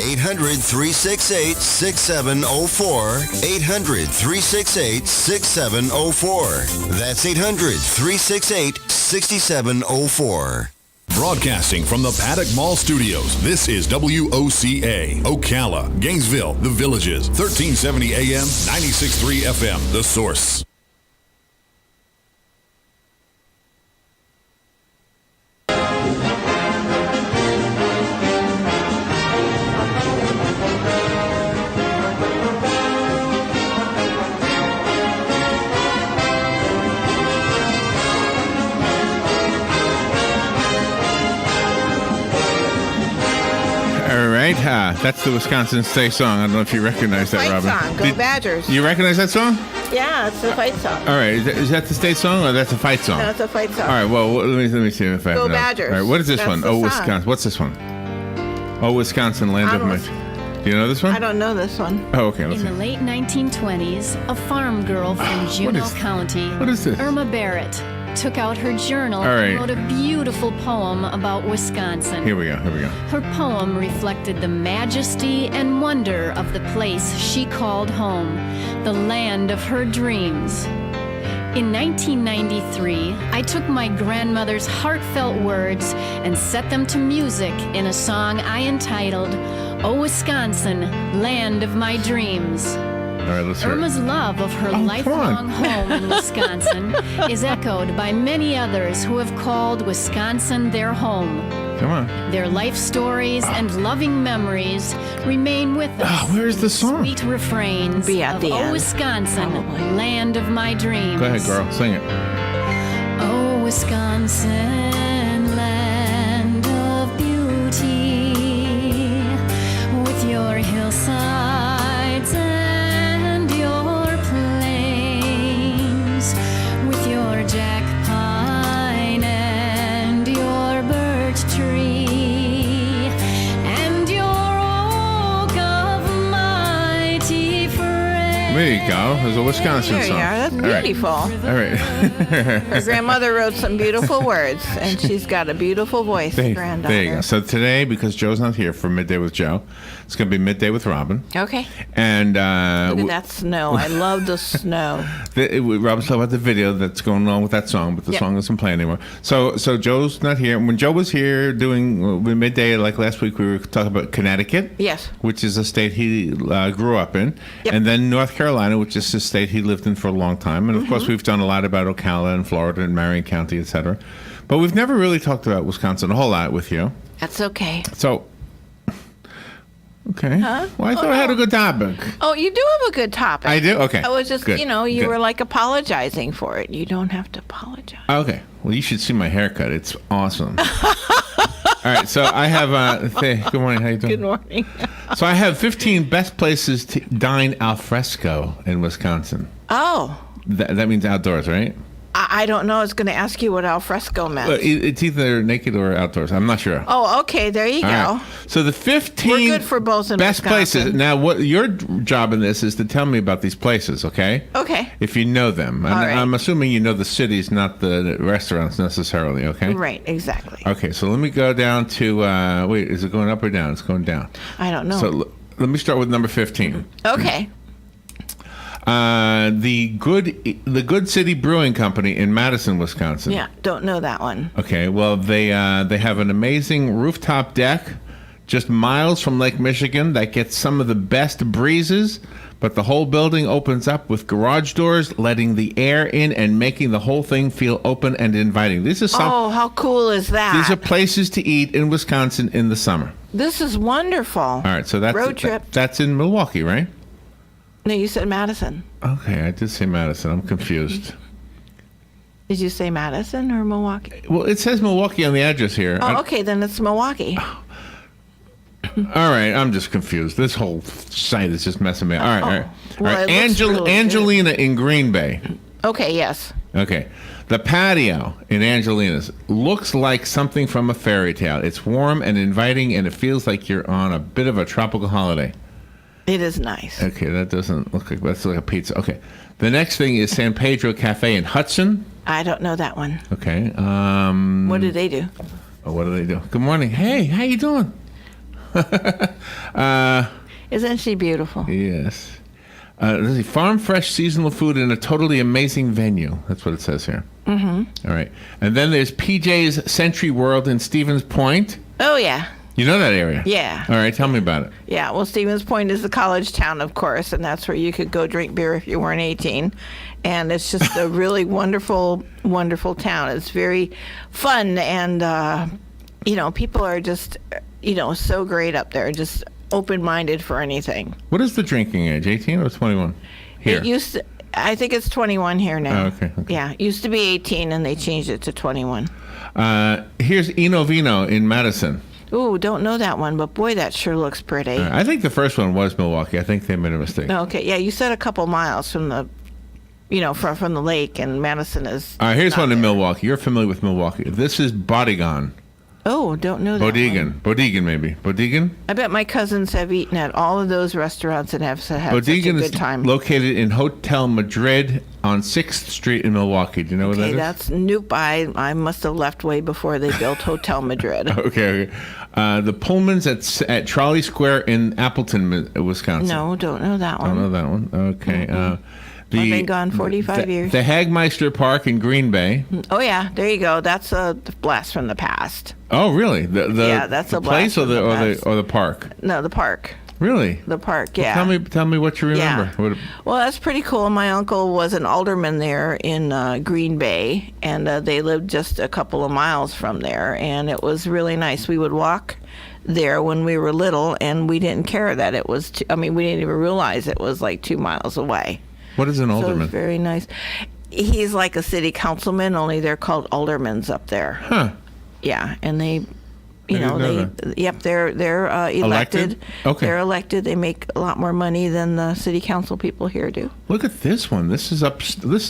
800-368-6704. 800-368-6704. That's 800-368-6704. Broadcasting from the Paddock Mall Studios, this is WOCA, Ocala, Gainesville, The Villages, 1370 AM, 96.3 FM, The Source. That's the Wisconsin State song. I don't know if you recognize that, Robin. Fight song. Go Badgers. You recognize that song? Yeah, it's the fight song. All right. Is that the state song or that's a fight song? No, it's a fight song. All right. Well, let me see if I Go know. Badgers. All right. What is this one? Oh, Wisconsin. What's this one? Oh, Wisconsin, land of my... Do you know this one? I don't know this one. Oh, okay. In the late 1920s, a farm girl from Juneau County, what is this? Irma Barrett, took out her journal and wrote a beautiful poem about Wisconsin. Here we go. Her poem reflected the majesty and wonder of the place she called home, the land of her dreams. In 1993, I took my grandmother's heartfelt words and set them to music in a song I entitled, "Oh Wisconsin, Land of My Dreams." All right, let's hear Irma's love of her lifelong home in Wisconsin is echoed by many others who have called Wisconsin their home. Come on. Their life stories and loving memories remain with us. Where's the song? Sweet refrains Be at of the "Oh end. Wisconsin, Probably. Land of My Dreams." Go ahead, girl. Sing it. Oh Wisconsin, land of beauty, with your hillsides and your plains, with your jack pine and your birch tree, and your oak of mighty frame. There you go. There's a Wisconsin There song. you are. That's All right. beautiful. All right. Her grandmother wrote some beautiful words, and she's got a beautiful voice, granddaughter. There you go. So today, because Joe's not here for Midday with Joe, it's going to be Midday with Robin. Okay. And Look at that snow. I love the snow. Robin's talking about the video that's going on with that song, but the song isn't playing anymore. So Joe's not here. When Joe was here doing Midday, like last week, we were talking about Connecticut. Yes. Which is a state he grew up in. Yep. And then North Carolina, which is a state he lived in for a long time. And, of course, we've done a lot about Ocala and Florida and Marion County, et cetera. But we've never really talked about Wisconsin a whole lot with you. That's okay. So... Okay. Huh? Well, I thought I had a good topic. Oh, you do have a good topic. I do? Okay. I was just, Good. you Good. were like apologizing for it. You don't have to apologize. Okay. Well, you should see my haircut. It's awesome. All right. So I have. Good morning. How you doing? Good morning. So I have 15 best places to dine al fresco in Wisconsin. Oh. That means outdoors, right? I don't know. I was going to ask you what al fresco meant. It's either naked or outdoors. I'm not sure. Oh, okay. There you go. All right. So the 15 We're good for both in best Wisconsin. places. Now, what your job in this is to tell me about these places, okay? Okay. If you know them. All right. I'm assuming you know the cities, not the restaurants necessarily, okay? Right. Exactly. Okay, so let me go down to, wait, is it going up or down? It's going down. I don't know. So let me start with number 15. Okay. The Good City Brewing Company in Madison, Wisconsin. Yeah. Don't know that one. Okay, well, they have an amazing rooftop deck just miles from Lake Michigan that gets some of the best breezes, but the whole building opens up with garage doors, letting the air in and making the whole thing feel open and inviting. Oh, how cool is that? These are places to eat in Wisconsin in the summer. This is wonderful. All right, so that's road trip. That's in Milwaukee, right? No, you said Madison. Okay, I did say Madison. I'm confused. Did you say Madison or Milwaukee? Well, it says Milwaukee on the address here. Oh, okay, then it's Milwaukee. All right, I'm just confused. This whole site is just messing me up. All right, all right. Well, All right. it looks really Angelina in Green Bay. Okay, yes. Okay. The patio in Angelina's looks like something from a fairy tale. It's warm and inviting, and it feels like you're on a bit of a tropical holiday. It is nice. Okay, that doesn't look like, that's like a pizza. Okay. The next thing is San Pedro Cafe in Hudson. I don't know that one. Okay. What do they do? What do they do? Good morning. Hey, how you doing? Isn't she beautiful? Yes. Let's see. Farm fresh seasonal food in a totally amazing venue. That's what it says here. Mm-hmm. All right. And then there's PJ's Century World in Stevens Point. Oh, yeah. You know that area? Yeah. All right. Tell me about it. Yeah, well, Stevens Point is the college town, of course, and that's where you could go drink beer if you weren't 18. And it's just a really wonderful, wonderful town. It's very fun, and, people are just, so great up there, just open-minded for anything. What is the drinking age, 18 or 21? Here. It used to, I think it's 21 here now. Oh, okay. Yeah, it used to be 18, and they changed it to 21. Here's Eno Vino in Madison. Ooh, don't know that one, but boy, that sure looks pretty. I think the first one was Milwaukee. I think they made a mistake. Okay, yeah, you said a couple miles from the, from the lake, and Madison is. All right, here's one in there. Milwaukee. You're familiar with Milwaukee. This is Bodigan. Oh, don't know that one. Bodigan, maybe. Bodigan? I bet my cousins have eaten at all of those restaurants and have had such a Bodigan good time. is located in Hotel Madrid on 6th Street in Milwaukee. Do you know where that is? That's nope. I must have left way before they built Hotel Madrid. Okay. The Pullmans at Trolley Square in Appleton, Wisconsin. No, don't know that one. Don't know that one. Okay. I've been gone 45 years. The Hagmeister Park in Green Bay. Oh, yeah. There you go. That's a blast from the past. Oh, really? Yeah, that's the a blast place or from the past. the park? No, the park. Really? The park, Well, yeah. tell me what you remember. Yeah. What- Well, that's pretty cool. My uncle was an alderman there in Green Bay, and they lived just a couple of miles from there, and it was really nice. We would walk there when we were little, and we didn't care that it was, we didn't even realize it was like 2 miles away. What is an So it alderman? was very nice. He's like a city councilman, only they're called aldermans up there. Huh. Yeah, and they, didn't know they're elected. Elected? Okay. They're elected. They make a lot more money than the city council people here do. Look at this one. This is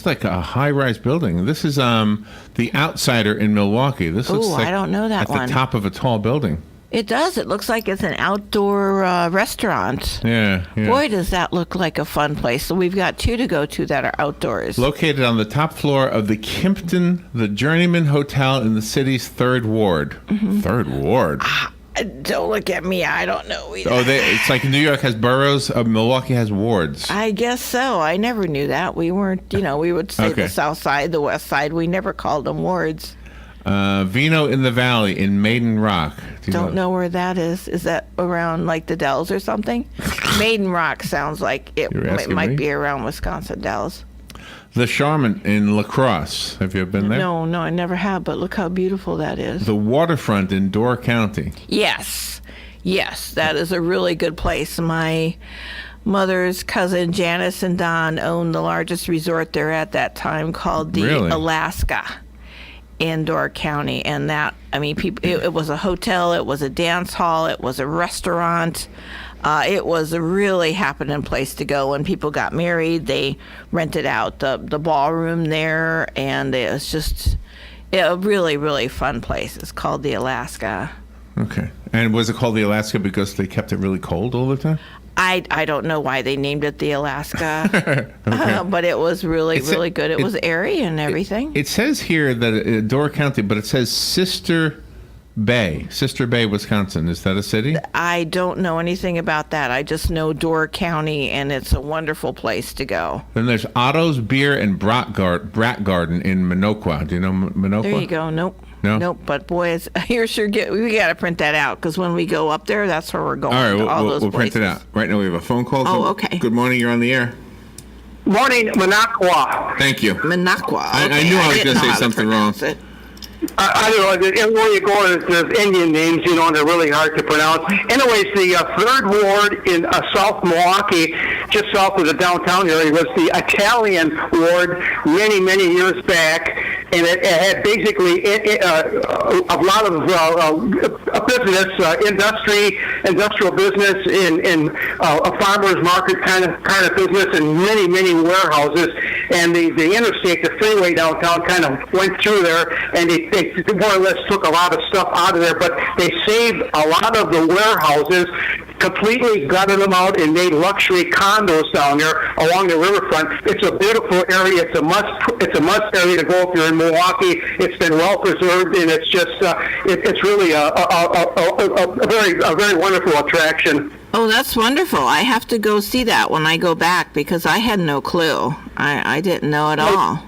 like a high-rise building. This is the Outsider in Milwaukee. This looks Ooh, like I don't know that at one. the top of a tall building. It does. It looks like it's an outdoor restaurant. Yeah. Boy, does that look like a fun place. So we've got 2 to go to that are outdoors. Located on the top floor of the Kimpton, the Journeyman Hotel in the city's 3rd Ward. Mm-hmm. 3rd Ward? Don't look at me. I don't know either. Oh, it's like New York has boroughs. Milwaukee has wards. I guess so. I never knew that. We weren't, we would say Okay. the south side, the west side. We never called them wards. Vino in the Valley in Maiden Rock. Do you Don't know where that is. Is that around like the Dells or something? Maiden Rock sounds like it You're asking might me? be around Wisconsin Dells. The Charmin in La Crosse. Have you ever been there? No, I never have, but look how beautiful that is. The Waterfront in Door County. Yes, that is a really good place. My mother's cousin Janice and Don owned the largest resort there at that time called the Really? Alaska in Door County, and people. It was a hotel, it was a dance hall, it was a restaurant. It was a really happening place to go. When people got married, they rented out the ballroom there, and it was just a really, really fun place. It's called the Alaska. Okay. And was it called the Alaska because they kept it really cold all the time? I don't know why they named it the Alaska, but it was really, really good. It was airy and everything. It says here that Door County, but it says Sister Bay, Wisconsin. Is that a city? I don't know anything about that. I just know Door County, and it's a wonderful place to go. Then there's Otto's Beer and Brat Garden in Minocqua. Do you know Minocqua? There you go. Nope. No? Nope. But boy, we got to print that out, because when we go up there, that's where we're going. All right, to all we'll those print it places. out. Right now we have a phone call. Oh, okay. Good morning. You're on the air. Morning, Minocqua. Thank you. Minocqua. I Okay, knew I was didn't gonna know say how to something wrong. pronounce it. I don't know. Everywhere you go, there's Indian names, and they're really hard to pronounce. Anyways, the 3rd Ward in South Milwaukee, just south of the downtown area, was the Italian ward many, many years back, and it had basically a lot of business, industrial business, in a farmer's market kind of business, and many, many warehouses. And the interstate, the freeway downtown, kind of went through there, and they more or less took a lot of stuff out of there, but they saved a lot of the warehouses, completely gutted them out, and made luxury condos down there along the riverfront. It's a beautiful area. It's a must area to go if you're in Milwaukee. It's been well preserved, and it's just it's really a very wonderful attraction. Oh, that's wonderful. I have to go see that when I go back because I had no clue. I didn't know at all.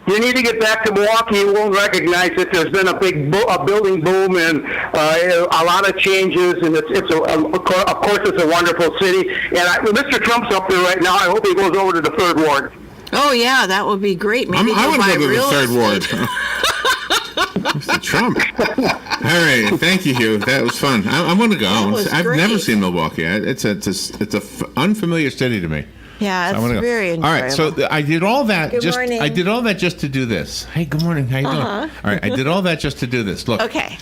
You need to get back to Milwaukee. You won't recognize it. There's been a big building boom and a lot of changes, and of course, it's a wonderful city. And Mr. Trump's up there right now. I hope he goes over to the 3rd Ward. Oh, yeah, that would be great. Maybe I want to go to the 3rd Ward. estate. Mr. Trump. All right, thank you, Hugh. That was fun. I want to go. I've great. never seen Milwaukee. It's a unfamiliar city to me. Yeah, So I wanna it's go. very enjoyable. All right, so I did all that. Good morning. I did all that just to do this. Hey, good morning. How you doing? All right, I did all that just to do this. Look. Okay.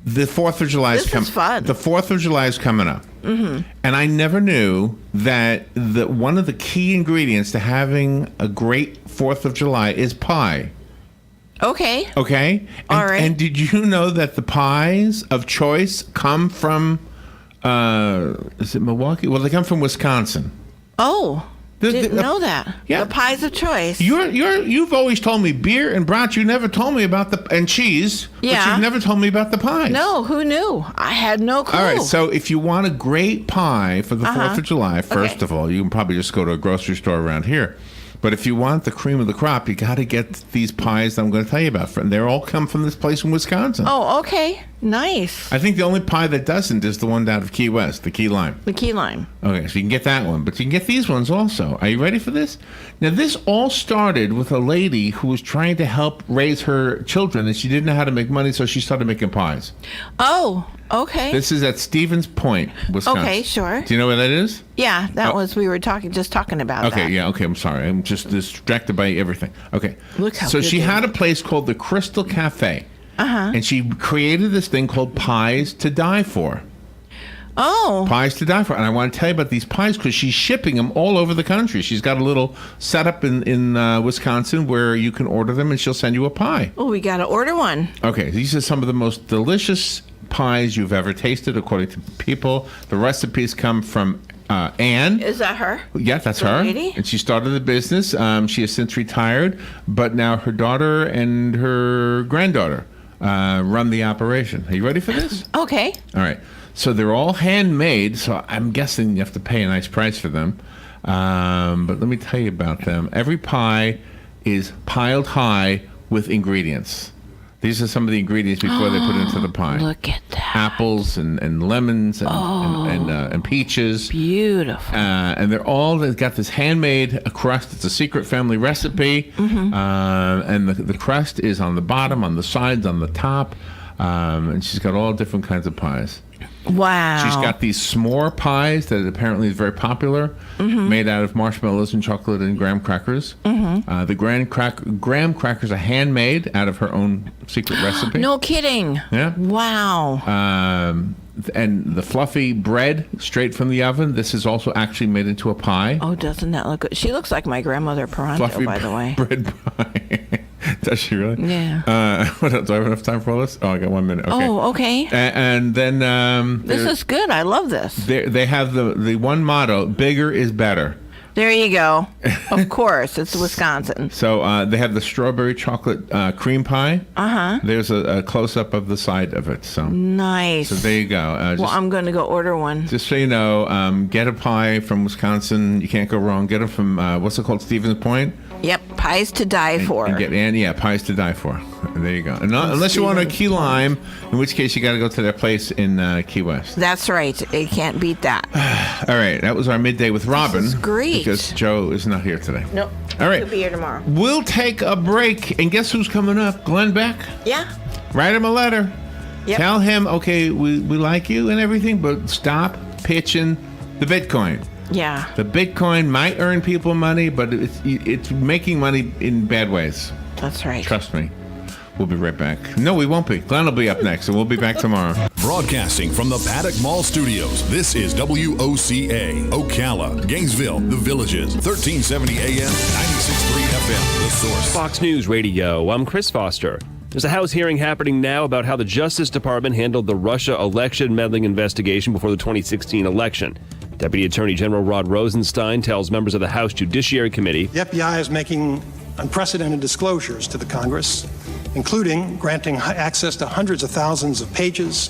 The 4th of July This is fun. The 4th of July is coming up. Mm-hmm. And I never knew that one of the key ingredients to having a great 4th of July is pie. Okay. Okay? All right. And did you know that the pies of choice come from, is it Milwaukee? Well, they come from Wisconsin. Oh, didn't know that. Yeah. The pies of choice. You've always told me beer and brats. You never told me about and cheese. Yeah. But you've never told me about the pies. No, who knew? I had no clue. All right, so if you want a great pie for the 4th of July, first of all, you can probably just go to a grocery store around here. But if you want the cream of the crop, you got to get these pies that I'm going to tell you about. They all come from this place in Wisconsin. Oh, okay. Nice. I think the only pie that doesn't is the one out of Key West, the key lime. The key lime. Okay, so you can get that one, but you can get these ones also. Are you ready for this? Now, this all started with a lady who was trying to help raise her children, and she didn't know how to make money, so she started making pies. Oh, okay. This is at Stevens Point, Wisconsin. Okay, sure. Do you know where that is? Yeah, that was, we were talking about that. Okay, yeah, okay, I'm sorry. I'm just distracted by everything. Okay. Look how so good she they had a look. place called the Crystal Cafe. And she created this thing called Pies to Die For. Oh. Pies to Die For. And I want to tell you about these pies because she's shipping them all over the country. She's got a little setup in Wisconsin where you can order them and she'll send you a pie. Oh, we got to order one. Okay, these are some of the most delicious pies you've ever tasted, according to people. The recipes come from Anne. Is that her? Yeah, that's The her. lady? And she started the business. She has since retired, but now her daughter and her granddaughter run the operation. Are you ready for this? Okay. All right. So they're all handmade, so I'm guessing you have to pay a nice price for them. But let me tell you about them. Every pie is piled high with ingredients. These are some of the ingredients before they put it into the pie. Look at that. Apples and lemons and peaches. Beautiful. And they've got this handmade crust. It's a secret family recipe. And the crust is on the bottom, on the sides, on the top. And she's got all different kinds of pies. Wow. She's got these s'more pies that apparently is very popular, made out of marshmallows and chocolate and graham crackers. The graham crackers are handmade out of her own secret recipe. No kidding. Yeah. Wow. And the fluffy bread straight from the oven. This is also actually made into a pie. Oh, doesn't that look good? She looks like my grandmother Peranto, Fluffy by the way. bread pie. Does she really? Yeah. What else? Do I have enough time for all this? Oh, I got 1 minute. Okay. Oh, okay. And then This is good. I love this. they have the one motto: bigger is better. There you go. Of course, it's Wisconsin. So they have the strawberry chocolate cream pie. There's a close up of the side of it. So Nice. So there you go. Well, I'm going to go order one. Just so you know, get a pie from Wisconsin. You can't go wrong. Get them from what's it called, Stevens Point. Yep, pies to die for. And pies to die for. And there you go. And unless you want a key lime, in which case you got to go to their place in Key West. That's right. You can't beat that. All right, that was our midday with Robin. This is great. Because Joe is not here today. Nope. All right. He'll be here tomorrow. We'll take a break, and guess who's coming up? Glenn Beck. Yeah. Write him a letter. Yep. Tell him, okay, we like you and everything, but stop pitching the Bitcoin. Yeah. The Bitcoin might earn people money, but it's making money in bad ways. That's right. Trust me. We'll be right back. No, we won't be. Glenn will be up next, and we'll be back tomorrow. Broadcasting from the Paddock Mall Studios, this is WOCA, Ocala, Gainesville, The Villages, 1370 AM, 96.3 FM, The Source. Fox News Radio, I'm Chris Foster. There's a House hearing happening now about how the Justice Department handled the Russia election meddling investigation before the 2016 election. Deputy Attorney General Rod Rosenstein tells members of the House Judiciary Committee the FBI is making unprecedented disclosures to the Congress, including granting access to hundreds of thousands of pages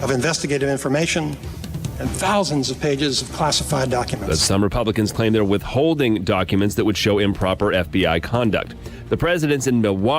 of investigative information and thousands of pages of classified But documents. some Republicans claim they're withholding documents that would show improper FBI conduct. The president's in Milwaukee.